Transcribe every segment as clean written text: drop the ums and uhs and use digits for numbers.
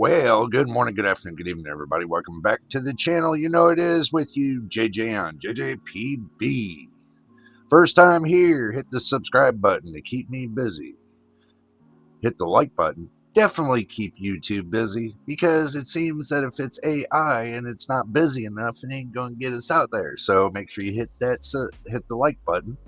Well, good morning, good afternoon, good evening, everybody. Welcome back to the channel. You know it is with you, JJ on JJPB. First time here, hit the subscribe button to keep me busy. Hit the like button. Definitely keep YouTube busy because it seems that if it's AI and it's not busy enough, it ain't going to get us out there. So make sure you hit the like button.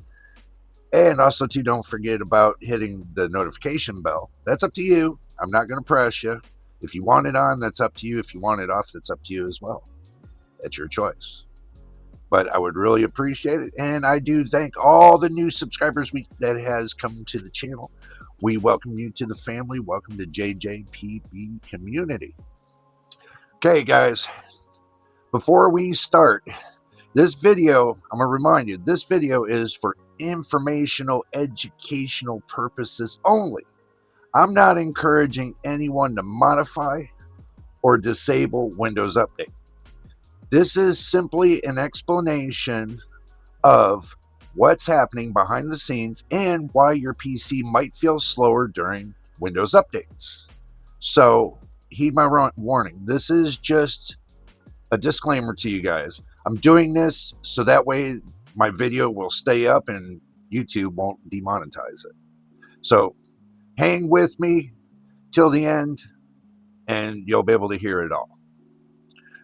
And also, too, don't forget about hitting the notification bell. That's up to you. I'm not going to press you. If you want it on, that's up to you. If you want it off, that's up to you as well. That's your choice. But I would really appreciate it. And I do thank all the new subscribers that has come to the channel. We welcome you to the family. Welcome to JJPB community. Okay, guys. Before we start, this video, I'm going to remind you, this video is for informational, educational purposes only. I'm not encouraging anyone to modify or disable Windows Update. This is simply an explanation of what's happening behind the scenes and why your PC might feel slower during Windows updates. So heed my warning. This is just a disclaimer to you guys. I'm doing this so that way my video will stay up and YouTube won't demonetize it. So hang with me till the end and you'll be able to hear it all.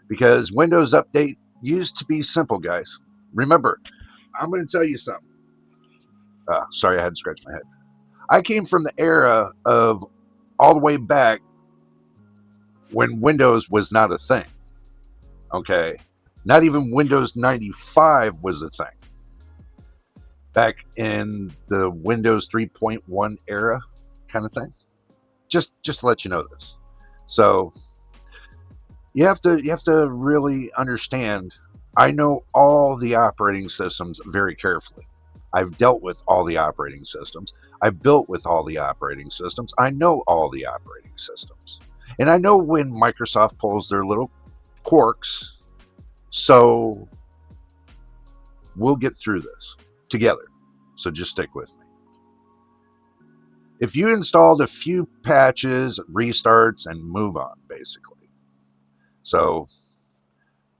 Because Windows Update used to be simple, guys. Remember, I'm going to tell you something. Sorry, I had to scratch my head. I came from the era of all the way back when Windows was not a thing. Okay? Not even Windows 95 was a thing. Back in the Windows 3.1 era kind of thing. Just to let you know this. So you have to really understand. I know all the operating systems very carefully. I've dealt with all the operating systems. I've built with all the operating systems. I know all the operating systems. And I know when Microsoft pulls their little quirks. So we'll get through this together. So just stick with me. If you installed a few patches, restarts, and move on, basically. So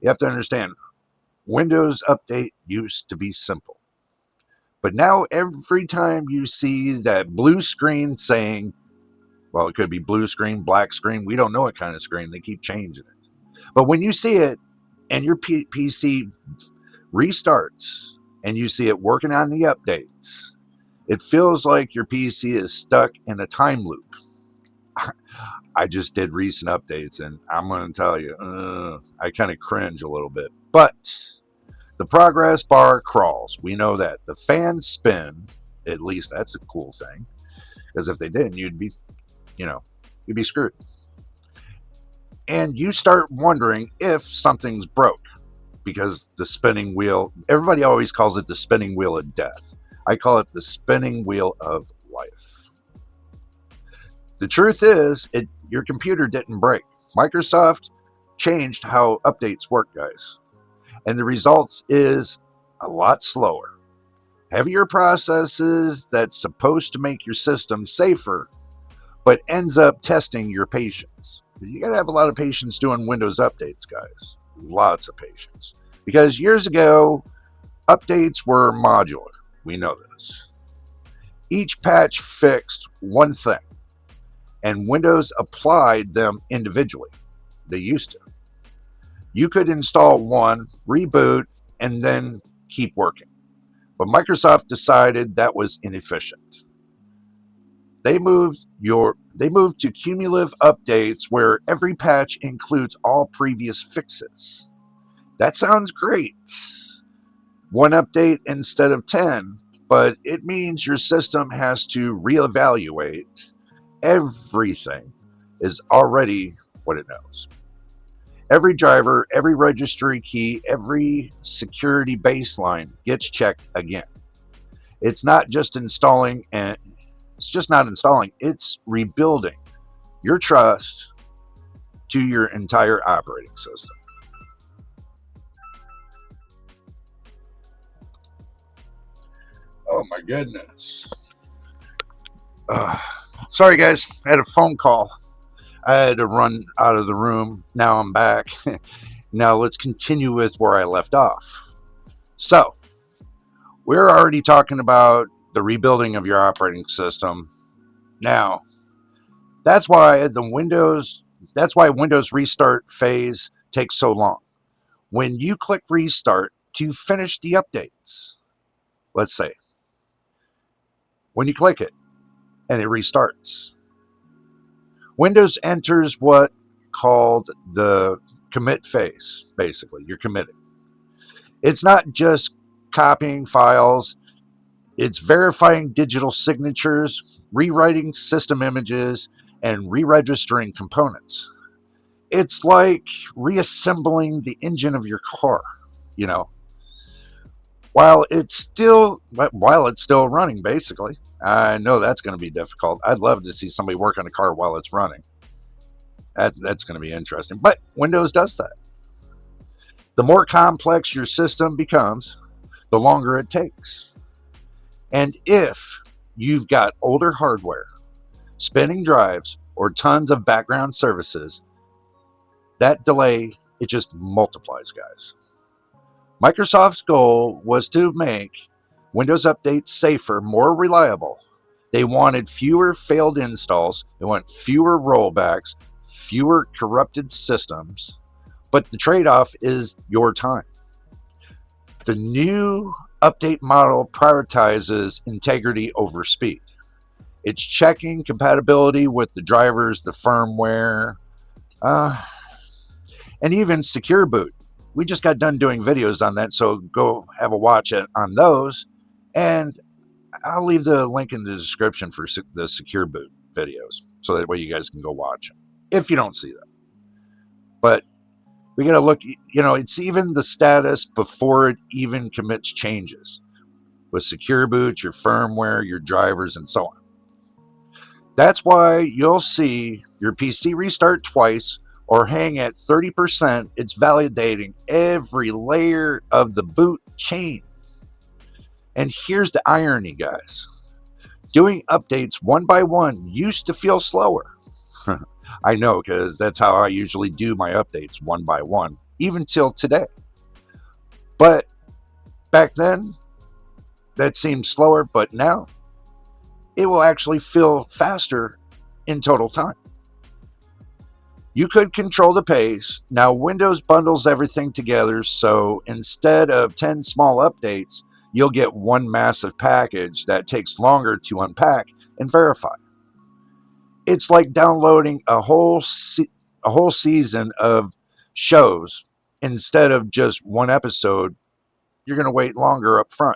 you have to understand, Windows Update used to be simple. But now every time you see that blue screen saying, well, it could be blue screen, black screen, we don't know what kind of screen, they keep changing it. But when you see it and your PC restarts and you see it working on the updates, it feels like your PC is stuck in a time loop. I just did recent updates, and I'm going to tell you, I kind of cringe a little bit. But the progress bar crawls. We know that. The fans spin. At least that's a cool thing. Because if they didn't, you'd be screwed. And you start wondering if something's broke. Because the spinning wheel, everybody always calls it the spinning wheel of death. I call it the spinning wheel of life. The truth is, your computer didn't break. Microsoft changed how updates work, guys. And the results is a lot slower. Heavier processes that's supposed to make your system safer, but ends up testing your patience. You got to have a lot of patience doing Windows updates, guys. Lots of patience. Because years ago, updates were modular. We know this. Each patch fixed one thing, and Windows applied them individually. They used to. You could install one, reboot, and then keep working. But Microsoft decided that was inefficient. They moved to cumulative updates where every patch includes all previous fixes. That sounds great. One update instead of 10, but it means your system has to reevaluate. Everything is already what it knows. Every driver, every registry key, every security baseline gets checked again. It's not just installing, and it's just not installing, it's rebuilding your trust to your entire operating system. Oh my goodness. Sorry guys, I had a phone call. I had to run out of the room. Now I'm back. Now let's continue with where I left off. So, we're already talking about the rebuilding of your operating system. Now, that's why Windows restart phase takes so long. When you click restart to finish the updates, let's say, when you click it and it restarts, Windows enters what called the commit phase. Basically, you're committing. It's not just copying files, it's verifying digital signatures, rewriting system images, and re-registering components. It's like reassembling the engine of your car, you know, while it's still running, basically. I know that's going to be difficult. I'd love to see somebody work on a car while it's running. That's going to be interesting. But Windows does that. The more complex your system becomes, the longer it takes. And if you've got older hardware, spinning drives, or tons of background services, that delay, it just multiplies, guys. Microsoft's goal was to make Windows updates safer, more reliable. They wanted fewer failed installs, they want fewer rollbacks, fewer corrupted systems, but the trade-off is your time. The new update model prioritizes integrity over speed. It's checking compatibility with the drivers, the firmware, and even secure boot. We just got done doing videos on that, so go have a watch on those. And I'll leave the link in the description for the secure boot videos, so that way you guys can go watch them if you don't see them. But we got to look, it's even the status before it even commits changes with secure boot, your firmware, your drivers, and so on. That's why you'll see your PC restart twice or hang at 30%. It's validating every layer of the boot chain. And here's the irony, guys. Doing updates one by one used to feel slower. I know, because that's how I usually do my updates, one by one, even till today. But back then, that seemed slower, but now it will actually feel faster in total time. You could control the pace. Now, Windows bundles everything together, so instead of 10 small updates, you'll get one massive package that takes longer to unpack and verify. It's like downloading a whole season of shows instead of just one episode. You're going to wait longer up front,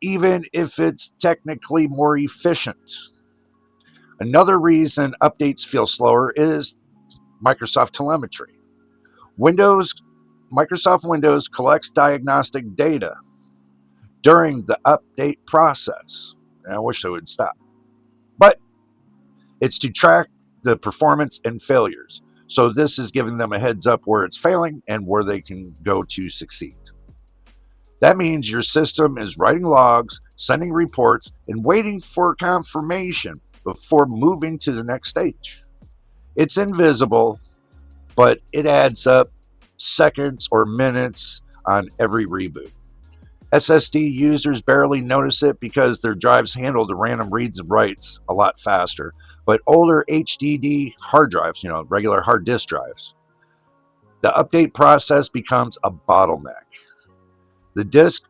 even if it's technically more efficient. Another reason updates feel slower is Microsoft telemetry. Microsoft Windows collects diagnostic data during the update process. And I wish they would stop. But it's to track the performance and failures. So this is giving them a heads up where it's failing and where they can go to succeed. That means your system is writing logs, sending reports, and waiting for confirmation before moving to the next stage. It's invisible, but it adds up seconds or minutes on every reboot. SSD users barely notice it because their drives handle the random reads and writes a lot faster. But older HDD hard drives, regular hard disk drives, the update process becomes a bottleneck. The disk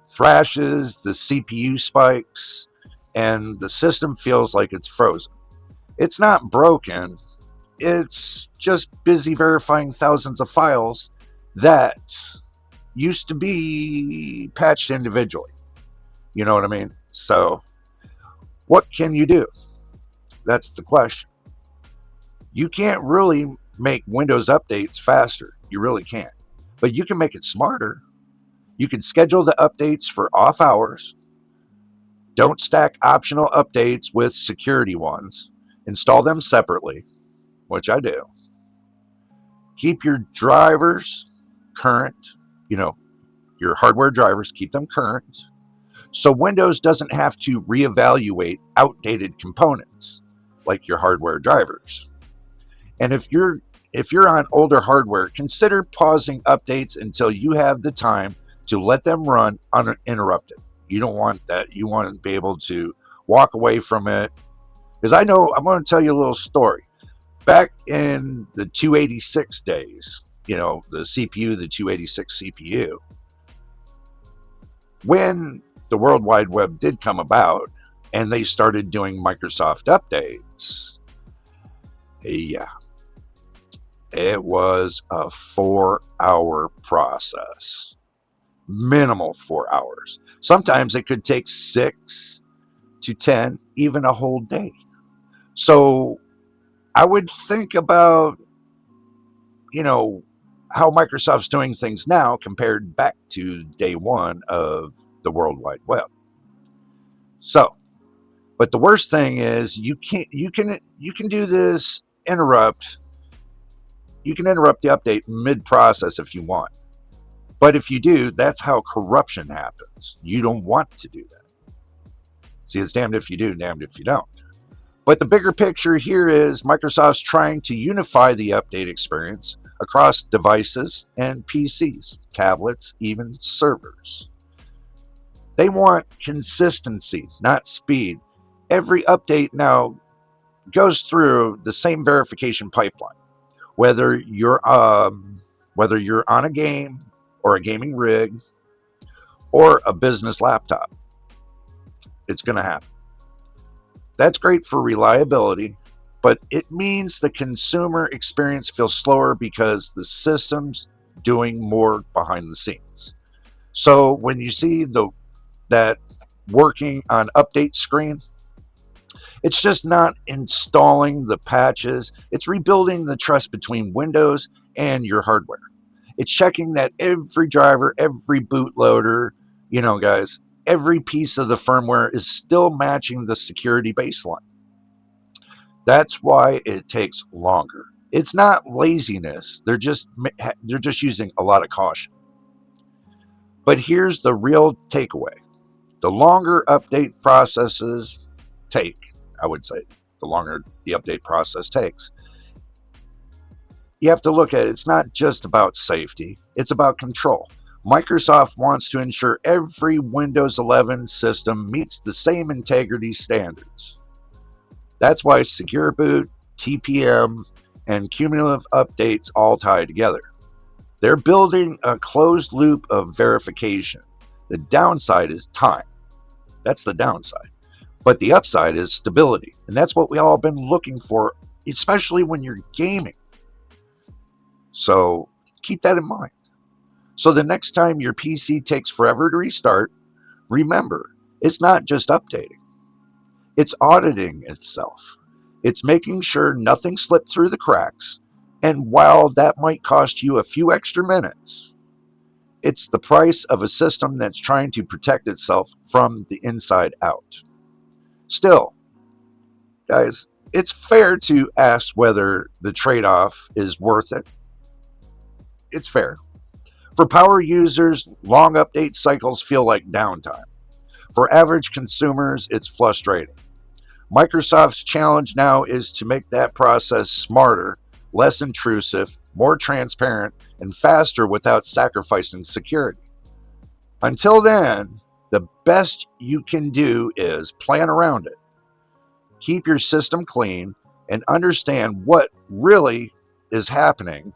thrashes, the CPU spikes, and the system feels like it's frozen. It's not broken. It's just busy verifying thousands of files that used to be patched individually. You know what I mean? So, what can you do? That's the question. You can't really make Windows updates faster. You really can't. But you can make it smarter. You can schedule the updates for off hours. Don't stack optional updates with security ones. Install them separately, which I do. Keep your drivers current, your hardware drivers, keep them current, so Windows doesn't have to reevaluate outdated components like your hardware drivers. And if you're on older hardware, consider pausing updates until you have the time to let them run uninterrupted. You don't want that. You want to be able to walk away from it. Because I know, I'm going to tell you a little story. Back in the 286 days, the CPU, the 286 CPU, when the World Wide Web did come about and they started doing Microsoft updates, yeah, it was a 4-hour process. Minimal 4 hours. Sometimes it could take 6 to 10, even a whole day. So I would think about, how Microsoft's doing things now compared back to day one of the World Wide Web. So, but the worst thing is you can do this interrupt. You can interrupt the update mid-process if you want. But if you do, that's how corruption happens. You don't want to do that. See, it's damned if you do, damned if you don't. But the bigger picture here is Microsoft's trying to unify the update experience across devices and PCs, tablets, even servers. They want consistency, not speed. Every update now goes through the same verification pipeline, whether you're on a game or a gaming rig or a business laptop. It's going to happen. That's great for reliability, but it means the consumer experience feels slower because the system's doing more behind the scenes. So when you see that working on update screen, it's just not installing the patches. It's rebuilding the trust between Windows and your hardware. It's checking that every driver, every bootloader, guys, every piece of the firmware is still matching the security baseline. That's why it takes longer. It's not laziness. They're just using a lot of caution. But here's the real takeaway. The longer update processes take, I would say, the longer the update process takes, you have to look at it. It's not just about safety. It's about control. Microsoft wants to ensure every Windows 11 system meets the same integrity standards. That's why Secure Boot, TPM, and cumulative updates all tie together. They're building a closed loop of verification. The downside is time. That's the downside. But the upside is stability. And that's what we all been looking for, especially when you're gaming. So keep that in mind. So the next time your PC takes forever to restart, remember, it's not just updating. It's auditing itself. It's making sure nothing slipped through the cracks. And while that might cost you a few extra minutes, it's the price of a system that's trying to protect itself from the inside out. Still, guys, it's fair to ask whether the trade-off is worth it. It's fair. For power users, long update cycles feel like downtime. For average consumers, it's frustrating. Microsoft's challenge now is to make that process smarter, less intrusive, more transparent, and faster without sacrificing security. Until then, the best you can do is plan around it. Keep your system clean and understand what really is happening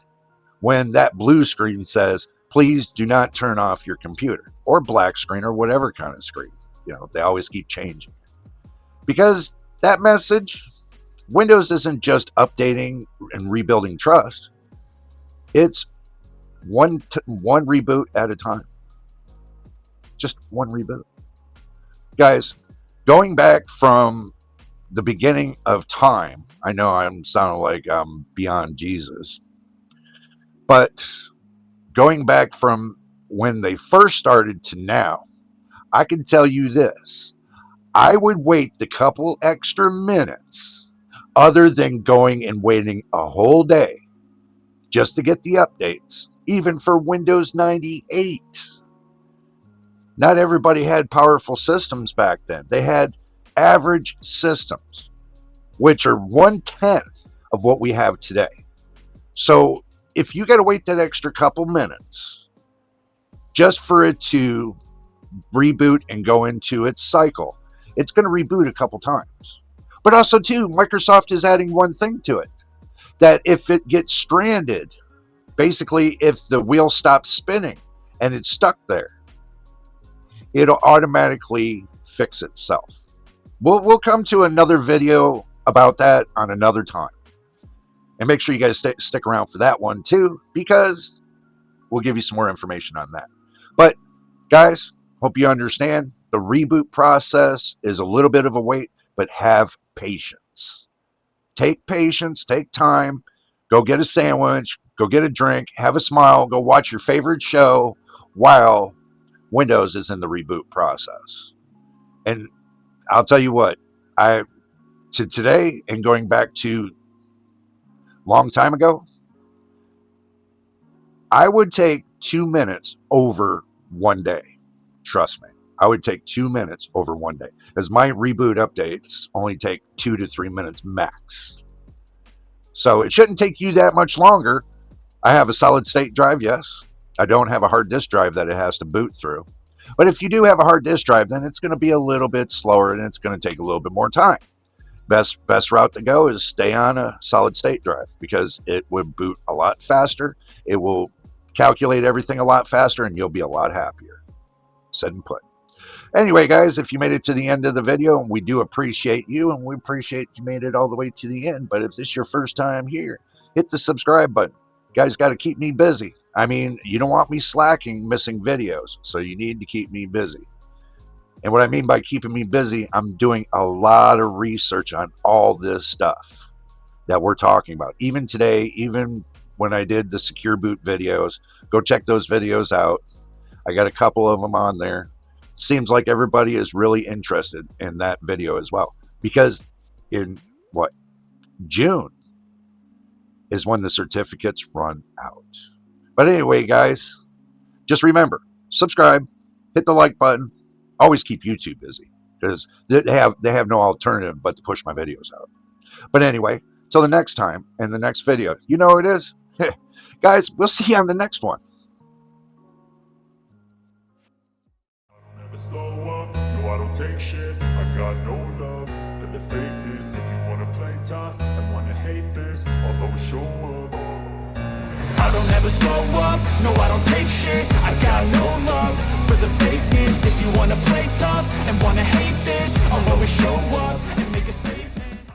when that blue screen says, please do not turn off your computer, or black screen, or whatever kind of screen. They always keep changing. Because that message, Windows isn't just updating and rebuilding trust. It's one reboot at a time. Just one reboot. Guys, going back from the beginning of time, I know I'm sounding like I'm beyond Jesus, but going back from when they first started to now, I can tell you this. I would wait the couple extra minutes other than going and waiting a whole day just to get the updates, even for Windows 98. Not everybody had powerful systems back then. They had average systems, which are 1/10 of what we have today. So if you got to wait that extra couple minutes just for it to reboot and go into its cycle, it's going to reboot a couple times. But also, too, Microsoft is adding one thing to it, that if it gets stranded, basically if the wheel stops spinning and it's stuck there, it'll automatically fix itself. We'll come to another video about that on another time. And make sure you guys stick around for that one too, because we'll give you some more information on that. But guys, hope you understand the reboot process is a little bit of a wait, but have patience. Take patience, take time, go get a sandwich, go get a drink, have a smile, go watch your favorite show while Windows is in the reboot process. And I'll tell you what, today and going back to long time ago, I would take 2 minutes over one day. Trust me, I would take 2 minutes over one day, as my reboot updates only take 2 to 3 minutes max. So it shouldn't take you that much longer. I have a solid state drive, yes. I don't have a hard disk drive that it has to boot through. But if you do have a hard disk drive, then it's going to be a little bit slower and it's going to take a little bit more time. Best route to go is stay on a solid state drive, because it would boot a lot faster. It will calculate everything a lot faster and you'll be a lot happier. Said and put. Anyway, guys, if you made it to the end of the video, we do appreciate you, and we appreciate you made it all the way to the end. But if this is your first time here, hit the subscribe button. You guys got to keep me busy. I mean, you don't want me slacking, missing videos, so you need to keep me busy. And what I mean by keeping me busy, I'm doing a lot of research on all this stuff that we're talking about. Even today, even when I did the secure boot videos, go check those videos out. I got a couple of them on there. Seems like everybody is really interested in that video as well, because in June is when the certificates run out. But anyway, guys, just remember, subscribe, hit the like button. Always keep YouTube busy, because they have no alternative but to push my videos out. But anyway, till the next time in the next video, you know what it is. Guys, we'll see you on the next one. Slow up, no, I don't take shit. I got no love for the fakeness. If you wanna play tough and wanna hate this, I'll always show up. I don't ever slow up, no, I don't take shit. I got no love for the fakeness. If you wanna play tough and wanna hate this, I'll always show up.